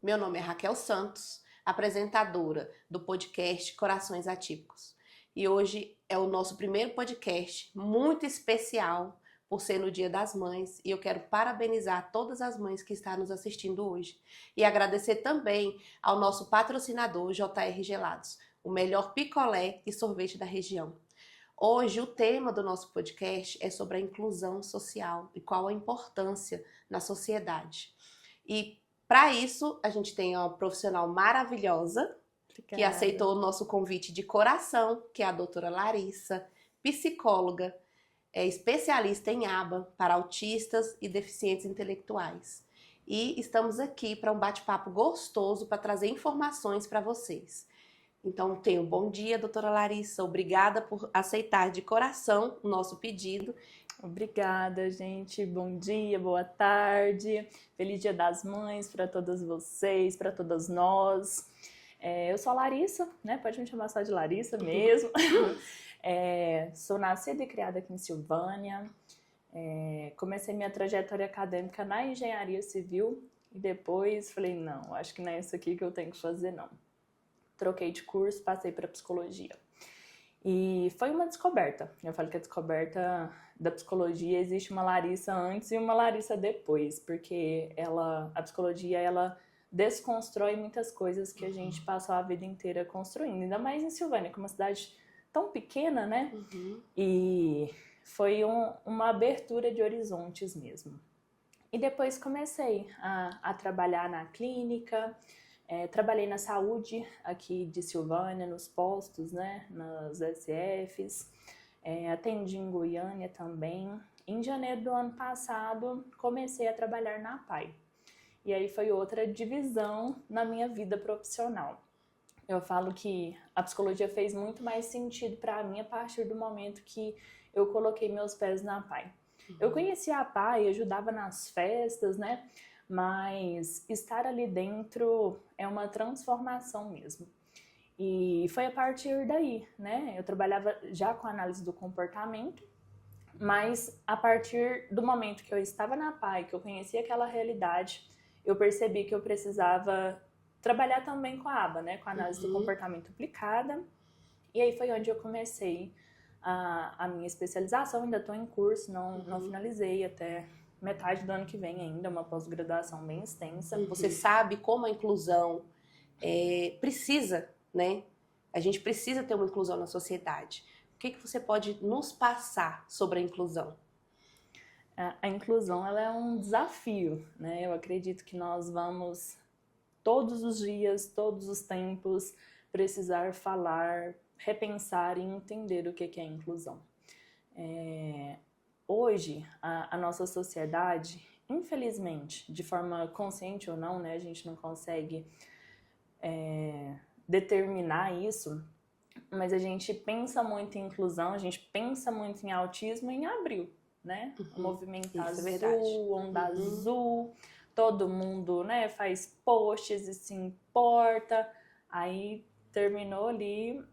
Meu nome é Raquel Santos, apresentadora do podcast Corações Atípicos. E hoje é o nosso primeiro podcast muito especial por ser no Dia das Mães. E eu quero parabenizar todas as mães que estão nos assistindo hoje. E agradecer também ao nosso patrocinador JR Gelados, o melhor picolé e sorvete da região. Hoje o tema do nosso podcast é sobre a inclusão social e qual a importância na sociedade. E para isso a gente tem uma profissional maravilhosa que aceitou o nosso convite de coração, que é a doutora Larissa, psicóloga, especialista em ABA para autistas e deficientes intelectuais. E estamos aqui para um bate-papo gostoso para trazer informações para vocês. Então, tenho bom dia, doutora Larissa. Obrigada por aceitar de coração o nosso pedido. Obrigada, gente. Bom dia, boa tarde. Feliz Dia das Mães para todas vocês, para todas nós. Eu sou a Larissa, né? Pode me chamar só de Larissa mesmo. Sou nascida e criada aqui em Silvânia. Comecei minha trajetória acadêmica na engenharia civil e depois falei, não, acho que não é isso aqui que eu tenho que fazer, não. Troquei de curso, passei para psicologia. E foi uma descoberta. Eu falo que a descoberta da psicologia existe uma Larissa antes e uma Larissa depois, porque a psicologia, ela desconstrói muitas coisas que a gente passou a vida inteira construindo. Ainda mais em Silvânia, que é uma cidade tão pequena, né? E foi uma abertura de horizontes mesmo. E depois comecei a trabalhar na clínica. Trabalhei na saúde aqui de Silvânia, nos postos, né, nas SFs, atendi em Goiânia também. Em janeiro do ano passado, comecei a trabalhar na APAE. E aí foi outra divisão na minha vida profissional. Eu falo que a psicologia fez muito mais sentido para mim a partir do momento que eu coloquei meus pés na APAE. Eu conhecia a APAE, ajudava nas festas, né? Mas estar ali dentro é uma transformação mesmo. E foi a partir daí, né? Eu trabalhava já com análise do comportamento, mas a partir do momento que eu estava na APAE, que eu conhecia aquela realidade, eu percebi que eu precisava trabalhar também com a ABA, né? Com a análise do comportamento aplicada. E aí foi onde eu comecei a minha especialização. Ainda estou em curso, não finalizei até metade do ano que vem ainda, uma pós-graduação bem extensa. Você sabe como a inclusão precisa, né? A gente precisa ter uma inclusão na sociedade. O que você pode nos passar sobre a inclusão? A inclusão, ela é um desafio, né? Eu acredito que nós vamos todos os dias, todos os tempos, precisar falar, repensar e entender o que é inclusão. Hoje, a nossa sociedade, infelizmente, de forma consciente ou não, né, a gente não consegue determinar isso, mas a gente pensa muito em inclusão, a gente pensa muito em autismo em abril, né? O movimento azul, onda azul, todo mundo, né, faz posts e se importa, aí terminou ali,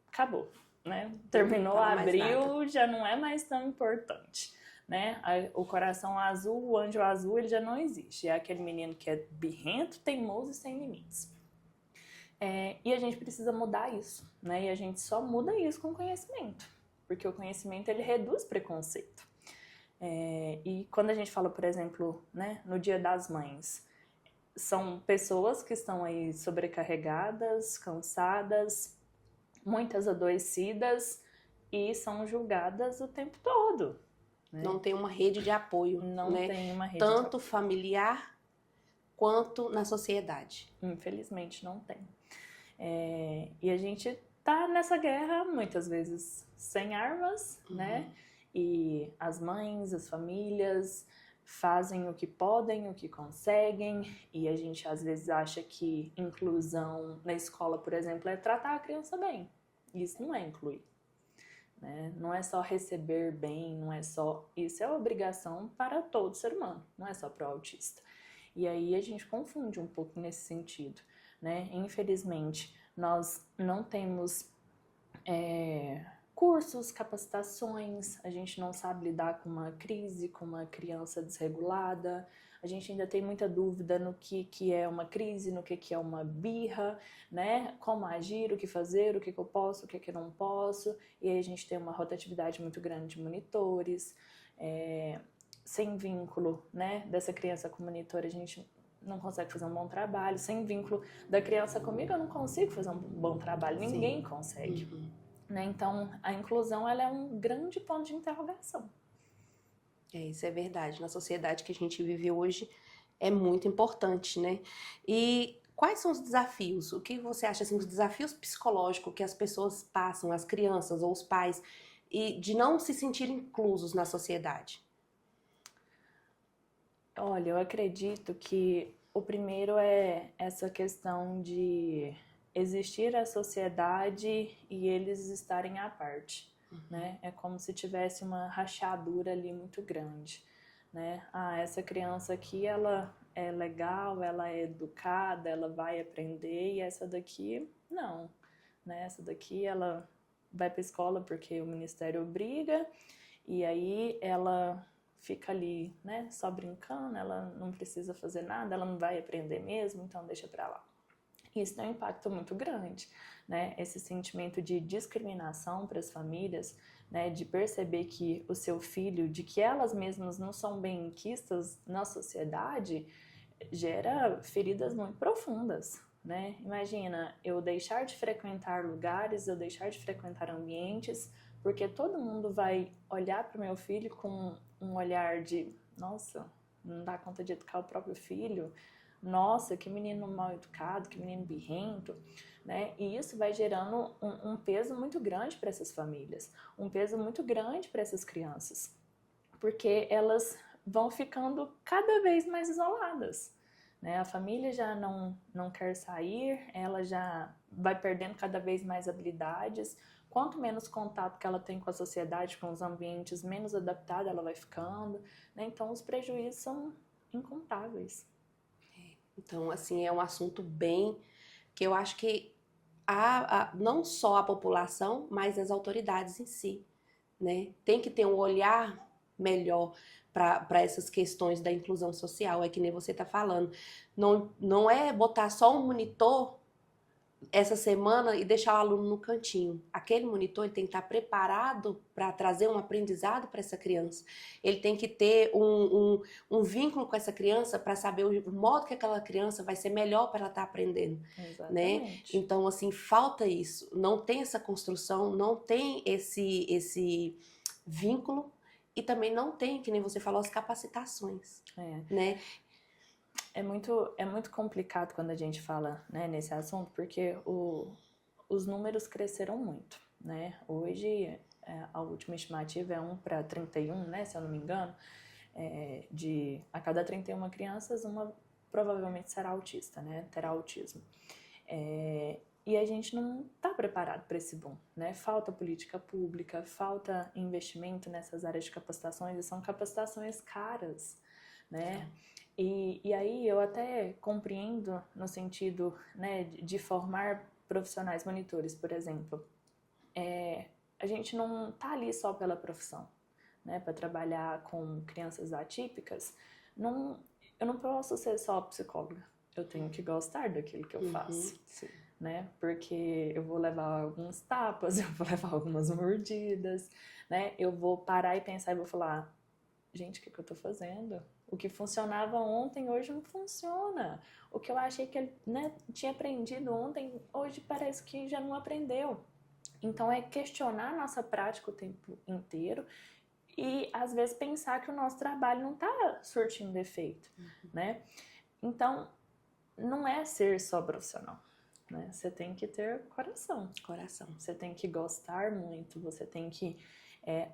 acabou. Né? Terminou abril, já não é mais tão importante, né? O coração azul, o anjo azul, ele já não existe. É aquele menino que é birrento, teimoso e sem limites. E a gente precisa mudar isso, né? E a gente só muda isso com conhecimento, porque o conhecimento, ele reduz preconceito. E quando a gente fala, por exemplo, né, no Dia das Mães, são pessoas que estão aí sobrecarregadas, cansadas, muitas adoecidas e são julgadas o tempo todo. Né? Não tem uma rede de apoio, não né? Tem uma rede tanto de apoio. Familiar quanto na sociedade. Infelizmente não tem. E a gente tá nessa guerra muitas vezes sem armas, né? E as mães, as famílias fazem o que podem, o que conseguem, e a gente às vezes acha que inclusão na escola, por exemplo, é tratar a criança bem. Isso não é incluir. Né? Não é só receber bem, não é só... Isso é obrigação para todo ser humano, não é só para o autista. E aí a gente confunde um pouco nesse sentido. Né? Infelizmente, nós não temos cursos, capacitações, a gente não sabe lidar com uma crise, com uma criança desregulada, a gente ainda tem muita dúvida no que é uma crise, no que é uma birra, né? Como agir, o que fazer, o que eu posso, o que eu não posso. E aí a gente tem uma rotatividade muito grande de monitores, sem vínculo, né, dessa criança com o monitor, a gente não consegue fazer um bom trabalho. Sem vínculo da criança comigo, eu não consigo fazer um bom trabalho. Sim. Ninguém consegue. Né? Então, a inclusão ela é um grande ponto de interrogação. Isso é verdade. Na sociedade que a gente vive hoje, é muito importante, né? E quais são os desafios? O que você acha, assim, os desafios psicológicos que as pessoas passam, as crianças ou os pais, e de não se sentir inclusos na sociedade? Olha, eu acredito que o primeiro é essa questão de existir a sociedade e eles estarem à parte, né? É como se tivesse uma rachadura ali muito grande, né? Ah, essa criança aqui, ela é legal, ela é educada, ela vai aprender, e essa daqui, não, né? Essa daqui, ela vai para a escola porque o ministério obriga, e aí ela fica ali, né, só brincando, ela não precisa fazer nada, ela não vai aprender mesmo, então deixa pra lá. Isso tem um impacto muito grande, né, esse sentimento de discriminação para as famílias, né, de perceber que o seu filho, de que elas mesmas não são bem-quistas na sociedade, gera feridas muito profundas, né? Imagina, eu deixar de frequentar lugares, eu deixar de frequentar ambientes, porque todo mundo vai olhar para o meu filho com um olhar de, nossa, não dá conta de educar o próprio filho, nossa, que menino mal educado, que menino birrento, né? E isso vai gerando um peso muito grande para essas famílias, um peso muito grande para essas crianças, porque elas vão ficando cada vez mais isoladas, né? A família já não quer sair, ela já vai perdendo cada vez mais habilidades. Quanto menos contato que ela tem com a sociedade, com os ambientes, menos adaptada ela vai ficando, né? Então, os prejuízos são incontáveis. Então, assim, é um assunto bem que eu acho que não só a população, mas as autoridades em si, né? Tem que ter um olhar melhor para essas questões da inclusão social, é que nem você está falando. Não é botar só um monitor essa semana e deixar o aluno no cantinho. Aquele monitor ele tem que estar preparado para trazer um aprendizado para essa criança. Ele tem que ter um vínculo com essa criança para saber o modo que aquela criança vai ser melhor para ela estar aprendendo. Exatamente. Né? Então, assim, falta isso. Não tem essa construção, não tem esse vínculo e também não tem, que nem você falou, as capacitações. Né? É muito complicado quando a gente fala, né, nesse assunto, porque os números cresceram muito, né? Hoje, a última estimativa é 1 para 31, né, se eu não me engano, a cada 31 crianças, uma provavelmente será autista, né, terá autismo. E a gente não está preparado para esse boom, né? Falta política pública, falta investimento nessas áreas de capacitações, e são capacitações caras, né? E aí eu até compreendo no sentido, né, de formar profissionais monitores, por exemplo. A gente não tá ali só pela profissão, né, para trabalhar com crianças atípicas. Eu não posso ser só psicóloga, eu tenho que gostar daquilo que eu faço. Sim. Né? Porque eu vou levar alguns tapas, eu vou levar algumas mordidas, né? Eu vou parar e pensar e vou falar, gente, o que eu tô fazendo? O que funcionava ontem, hoje não funciona. O que eu achei que ele, né, tinha aprendido ontem, hoje parece que já não aprendeu. Então, é questionar a nossa prática o tempo inteiro e, às vezes, pensar que o nosso trabalho não está surtindo efeito, né? Então, não é ser só profissional, né? Você tem que ter coração. Você tem que gostar muito, você tem que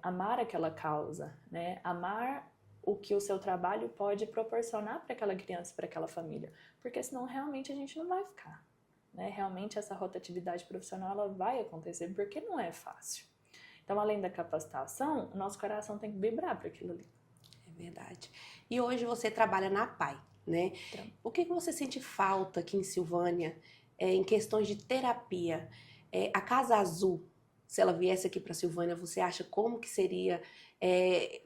amar aquela causa, né? Amar o que o seu trabalho pode proporcionar para aquela criança, para aquela família. Porque senão realmente a gente não vai ficar, né? Realmente essa rotatividade profissional ela vai acontecer porque não é fácil. Então, além da capacitação, o nosso coração tem que vibrar para aquilo ali. É verdade. E hoje você trabalha na PAI, né? O que você sente falta aqui em Silvânia em questões de terapia? A Casa Azul, se ela viesse aqui para Silvânia, você acha como que seria,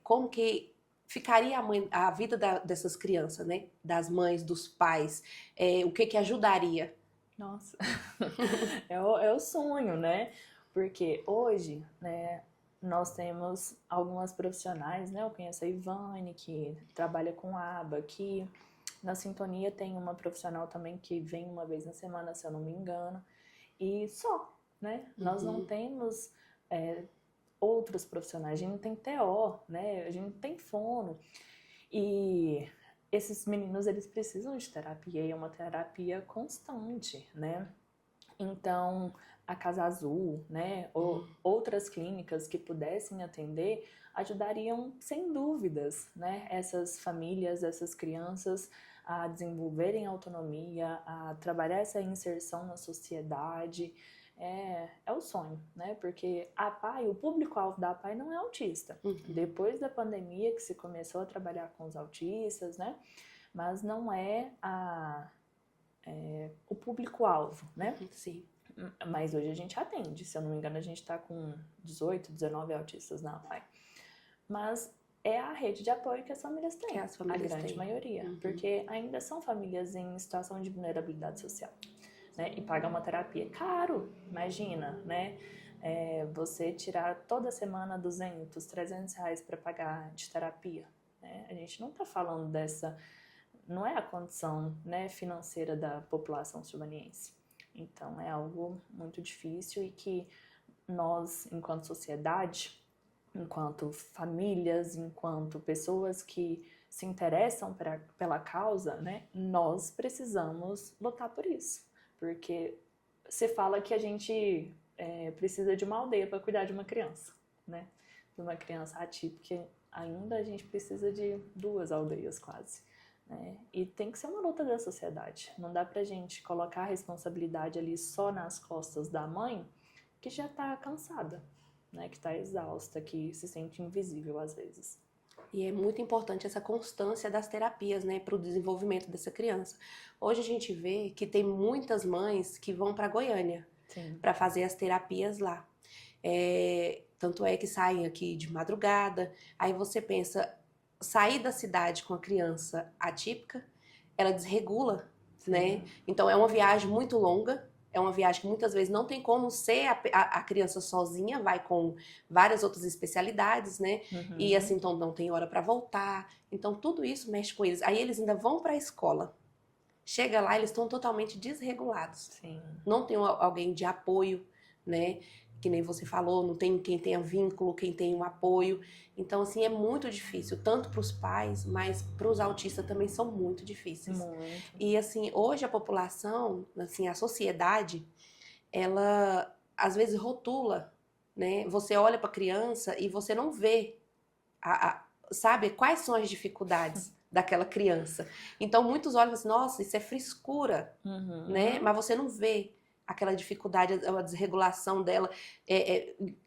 como que ficaria a vida dessas crianças, né? Das mães, dos pais, o que ajudaria? Nossa, é o sonho, né? Porque hoje, né, nós temos algumas profissionais, né? Eu conheço a Ivane, que trabalha com aba aqui. Na Sintonia tem uma profissional também que vem uma vez na semana, se eu não me engano. E só, né? Nós não temos outros profissionais. A gente não tem TO, né? A gente não tem fono. E esses meninos, eles precisam de terapia, e é uma terapia constante, né? Então, a Casa Azul, né, ou outras clínicas que pudessem atender, ajudariam sem dúvidas, né, essas famílias, essas crianças a desenvolverem autonomia, a trabalhar essa inserção na sociedade. É o sonho, né? Porque a APAE, o público-alvo da APAE não é autista. Depois da pandemia que se começou a trabalhar com os autistas, né? Mas não é o público-alvo, né? Sim. Mas hoje a gente atende. Se eu não me engano, a gente está com 18, 19 autistas na APAE. Mas é a rede de apoio que as famílias têm, a grande maioria. Porque ainda são famílias em situação de vulnerabilidade social. Né? E pagar uma terapia é caro, imagina, né? Você tirar toda semana 200, 300 reais para pagar de terapia. Né? A gente não está falando não é a condição, né, financeira da população silvaniense. Então é algo muito difícil e que nós, enquanto sociedade, enquanto famílias, enquanto pessoas que se interessam pela causa, né, nós precisamos lutar por isso. Porque se fala que a gente precisa de uma aldeia para cuidar de uma criança, né? De uma criança atípica, ainda a gente precisa de 2 aldeias quase. Né? E tem que ser uma luta da sociedade. Não dá pra gente colocar a responsabilidade ali só nas costas da mãe, que já tá cansada, né? Que tá exausta, que se sente invisível às vezes. E é muito importante essa constância das terapias, né, para o desenvolvimento dessa criança. Hoje a gente vê que tem muitas mães que vão para Goiânia para fazer as terapias lá. Tanto é que saem aqui de madrugada. Aí você pensa, sair da cidade com a criança atípica, ela desregula, né? Então é uma viagem muito longa. É uma viagem que muitas vezes não tem como ser a criança sozinha, vai com várias outras especialidades, né? E assim, então não tem hora para voltar. Então tudo isso mexe com eles. Aí eles ainda vão para a escola. Chega lá, eles estão totalmente desregulados. Sim. Não tem alguém de apoio, né? Que nem você falou, não tem quem tenha vínculo, quem tenha um apoio. Então, assim, é muito difícil, tanto para os pais, mas para os autistas também são muito difíceis. Muito. E, assim, hoje a população, assim, a sociedade, ela, às vezes, rotula, né? Você olha para a criança e você não vê, sabe, quais são as dificuldades daquela criança. Então, muitos olham assim, nossa, isso é frescura, né? Mas você não vê aquela dificuldade, a desregulação dela,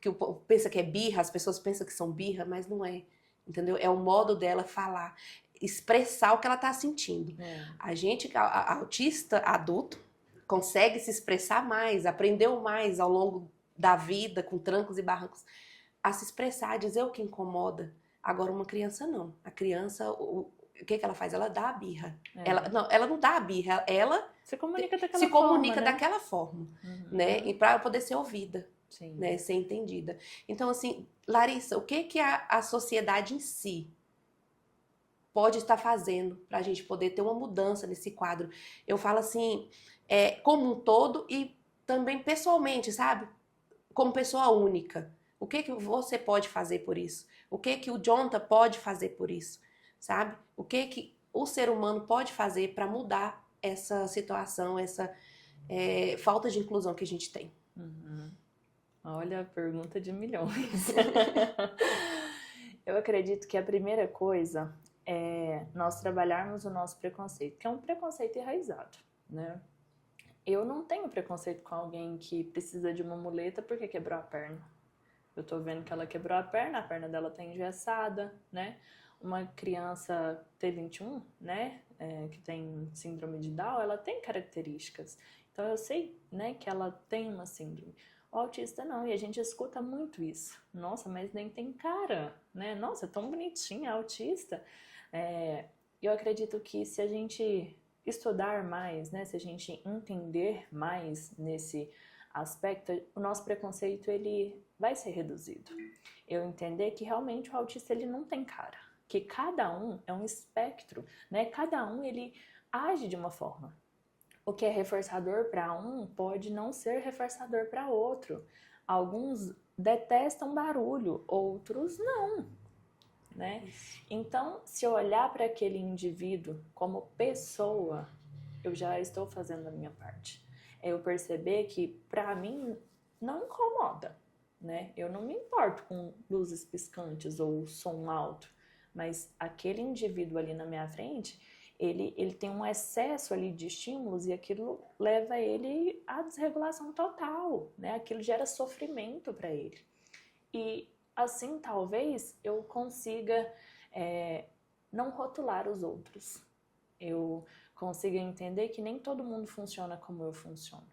que o povo pensa que é birra, as pessoas pensam que são birra, mas não é, entendeu? É o modo dela falar, expressar o que ela está sentindo. A gente, a autista adulto, consegue se expressar mais, aprendeu mais ao longo da vida, com trancos e barrancos, a se expressar, a dizer o que incomoda. Agora, uma criança não. A criança, o que ela faz? Ela dá a birra. Ela não dá a birra, ela se comunica daquela forma, né? E para poder ser ouvida, né? Ser entendida. Então, assim, Larissa, o que a sociedade em si pode estar fazendo para a gente poder ter uma mudança nesse quadro? Eu falo assim, como um todo e também pessoalmente, sabe? Como pessoa única. O que você pode fazer por isso? O que o Jonta pode fazer por isso? Sabe? O que o ser humano pode fazer para mudar essa situação, essa falta de inclusão que a gente tem? Olha, a pergunta de milhões. Eu acredito que a primeira coisa é nós trabalharmos o nosso preconceito, que é um preconceito enraizado, né? Eu não tenho preconceito com alguém que precisa de uma muleta porque quebrou a perna. Eu tô vendo que ela quebrou a perna dela tá engessada, né? Uma criança T21, né, que tem síndrome de Down, ela tem características. Então eu sei, né, que ela tem uma síndrome. O autista não, e a gente escuta muito isso. Nossa, mas nem tem cara, né? Nossa, é tão bonitinha, autista. Eu acredito que se a gente estudar mais, né, se a gente entender mais nesse aspecto, o nosso preconceito ele vai ser reduzido. Eu entender que realmente o autista ele não tem cara, que cada um é um espectro, né? Cada um ele age de uma forma. O que é reforçador para um pode não ser reforçador para outro. Alguns detestam barulho, outros não, né? Então, se eu olhar para aquele indivíduo como pessoa, eu já estou fazendo a minha parte. É eu perceber que para mim não incomoda, né? Eu não me importo com luzes piscantes ou som alto, mas aquele indivíduo ali na minha frente, ele tem um excesso ali de estímulos e aquilo leva ele à desregulação total, né? Aquilo gera sofrimento para ele. E assim, talvez eu consiga não rotular os outros. Eu consiga entender que nem todo mundo funciona como eu funciono.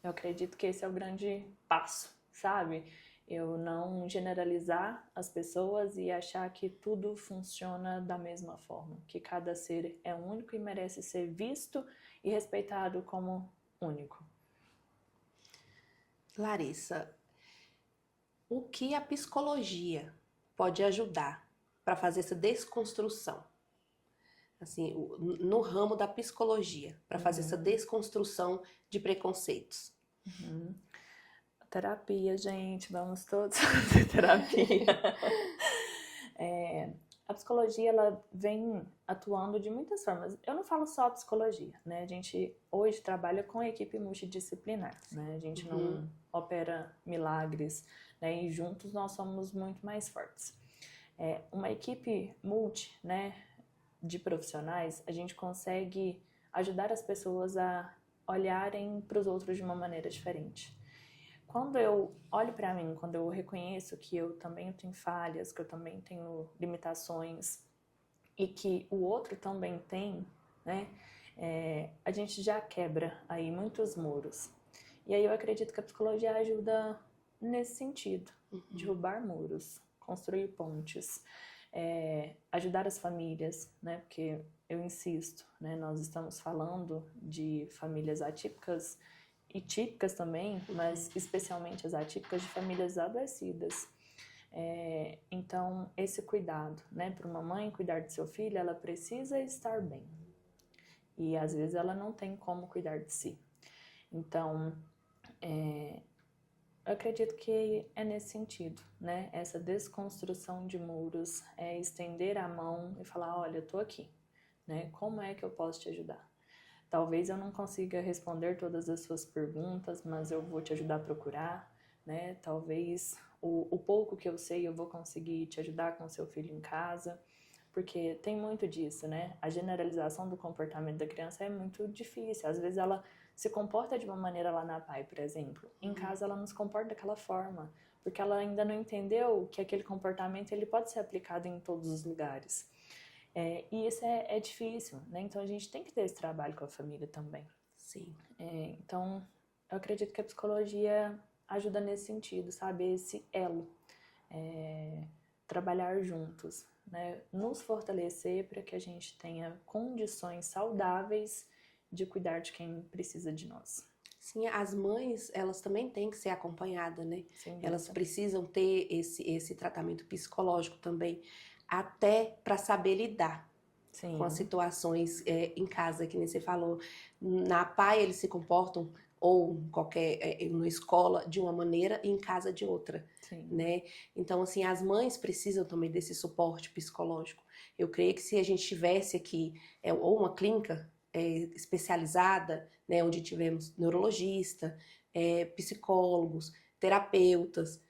Eu acredito que esse é o grande passo, sabe? Eu não generalizar as pessoas e achar que tudo funciona da mesma forma, que cada ser é único e merece ser visto e respeitado como único. Larissa, o que a psicologia pode ajudar para fazer essa desconstrução? Assim, no ramo da psicologia, para fazer essa desconstrução de preconceitos. Terapia, gente, vamos todos fazer terapia. A psicologia, ela vem atuando de muitas formas. Eu não falo só psicologia, né? A gente hoje trabalha com a equipe multidisciplinar, né? A gente não opera milagres, né? E juntos nós somos muito mais fortes. Uma equipe multi, né, de profissionais, a gente consegue ajudar as pessoas a olharem para os outros de uma maneira diferente. Quando eu olho para mim, quando eu reconheço que eu também tenho falhas, que eu também tenho limitações e que o outro também tem, né, a gente já quebra aí muitos muros. E aí eu acredito que a psicologia ajuda nesse sentido, derrubar muros, construir pontes, ajudar as famílias, né, porque eu insisto, né, nós estamos falando de famílias atípicas e típicas também, mas especialmente as atípicas de famílias adoecidas. Então, esse cuidado, né, para uma mãe cuidar do seu filho, ela precisa estar bem. E às vezes ela não tem como cuidar de si. Então, eu acredito que é nesse sentido, né? Essa desconstrução de muros, estender a mão e falar, olha, eu tô aqui, né? Como é que eu posso te ajudar? Talvez eu não consiga responder todas as suas perguntas, mas eu vou te ajudar a procurar, né? Talvez o pouco que eu sei eu vou conseguir te ajudar com o seu filho em casa, porque tem muito disso, né? A generalização do comportamento da criança é muito difícil. Às vezes ela se comporta de uma maneira lá na PAI, por exemplo. Em casa ela não se comporta daquela forma, porque ela ainda não entendeu que aquele comportamento ele pode ser aplicado em todos os lugares. E isso é difícil, né? Então a gente tem que ter esse trabalho com a família também. Sim. Então eu acredito que a psicologia ajuda nesse sentido, sabe? Esse elo. Trabalhar juntos, né? Nos fortalecer para que a gente tenha condições saudáveis de cuidar de quem precisa de nós. Sim, as mães, elas também têm que ser acompanhadas, né? Sim, elas precisam ter esse tratamento psicológico também, até para saber lidar com as situações em casa, que nem você falou. Na PAI eles se comportam, ou na escola, de uma maneira e em casa de outra, né? Então, assim, as mães precisam também desse suporte psicológico. Eu creio que se a gente tivesse aqui, ou uma clínica especializada, né, onde tivemos neurologista, psicólogos, terapeutas,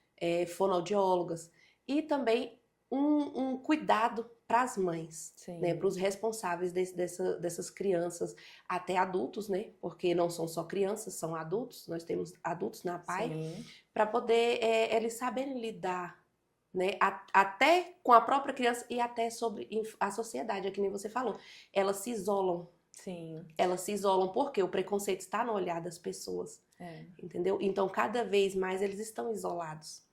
fonoaudiólogas, e também um cuidado para as mães, né, para os responsáveis dessas crianças, até adultos, né, porque não são só crianças, são adultos, nós temos adultos na PAI, para poder eles saberem lidar, né, até com a própria criança e até sobre a sociedade, é que nem você falou, elas se isolam. Sim. Elas se isolam porque o preconceito está no olhar das pessoas. Entendeu? Então, cada vez mais eles estão isolados.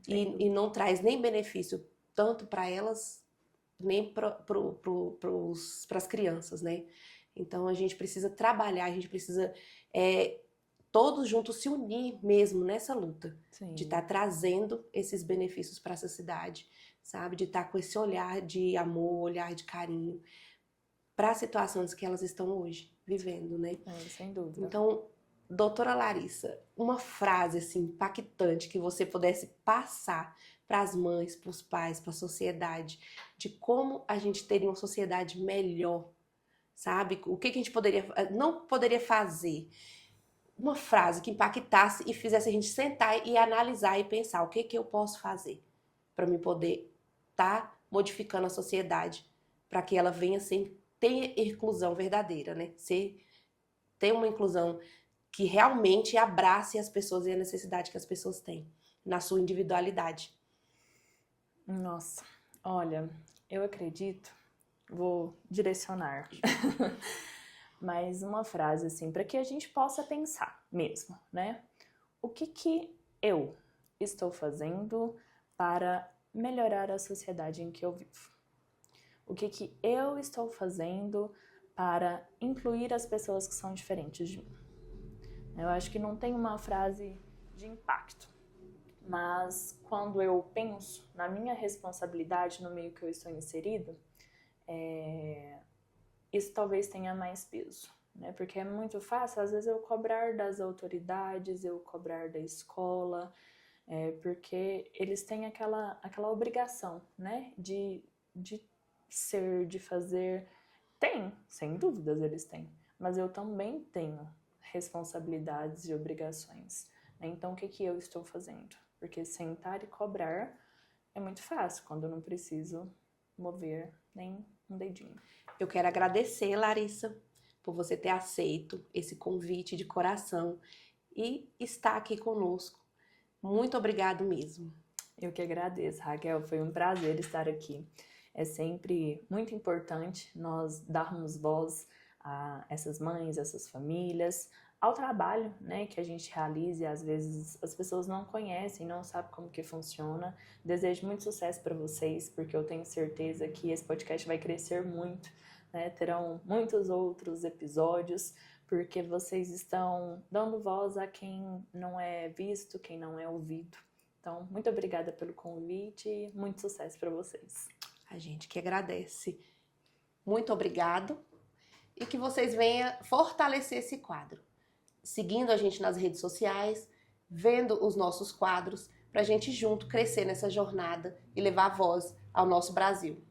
Sim, e não traz nem benefício tanto para elas, nem para as crianças, né? Então, a gente precisa trabalhar, a gente precisa todos juntos se unir mesmo nessa luta. Sim. De estar trazendo esses benefícios para essa cidade, sabe? De estar com esse olhar de amor, olhar de carinho para as situações que elas estão hoje vivendo, né? Sem dúvida. Então, doutora Larissa, uma frase assim impactante que você pudesse passar para as mães, para os pais, para a sociedade, de como a gente teria uma sociedade melhor, sabe? O que a gente não poderia fazer? Uma frase que impactasse e fizesse a gente sentar e analisar e pensar o que eu posso fazer para me poder estar modificando a sociedade, para que ela venha assim, ter inclusão verdadeira, né? Ter uma inclusão que realmente abrace as pessoas e a necessidade que as pessoas têm, na sua individualidade. Nossa, olha, eu acredito, vou direcionar, mas uma frase assim, para que a gente possa pensar mesmo, né? O que eu estou fazendo para melhorar a sociedade em que eu vivo? O que eu estou fazendo para incluir as pessoas que são diferentes de mim? Eu acho que não tem uma frase de impacto, mas quando eu penso na minha responsabilidade no meio que eu estou inserido, isso talvez tenha mais peso, né? Porque é muito fácil, às vezes, eu cobrar das autoridades, eu cobrar da escola, porque eles têm aquela obrigação, né? De ser, de fazer. Tem, sem dúvidas eles têm, mas eu também tenho responsabilidades e obrigações, né? Então, o que eu estou fazendo? Porque sentar e cobrar é muito fácil, quando eu não preciso mover nem um dedinho. Eu quero agradecer, Larissa, por você ter aceito esse convite de coração e estar aqui conosco. Muito obrigado mesmo. Eu que agradeço, Raquel, foi um prazer estar aqui. É sempre muito importante nós darmos voz a essas mães, essas famílias, ao trabalho, né, que a gente realiza, e às vezes as pessoas não conhecem, não sabem como que funciona. Desejo muito sucesso para vocês, porque eu tenho certeza que esse podcast vai crescer muito, né? Terão muitos outros episódios, porque vocês estão dando voz a quem não é visto, quem não é ouvido. Então, muito obrigada pelo convite e muito sucesso para vocês. A gente que agradece. Muito obrigado e que vocês venham fortalecer esse quadro, seguindo a gente nas redes sociais, vendo os nossos quadros, para a gente junto crescer nessa jornada e levar voz ao nosso Brasil.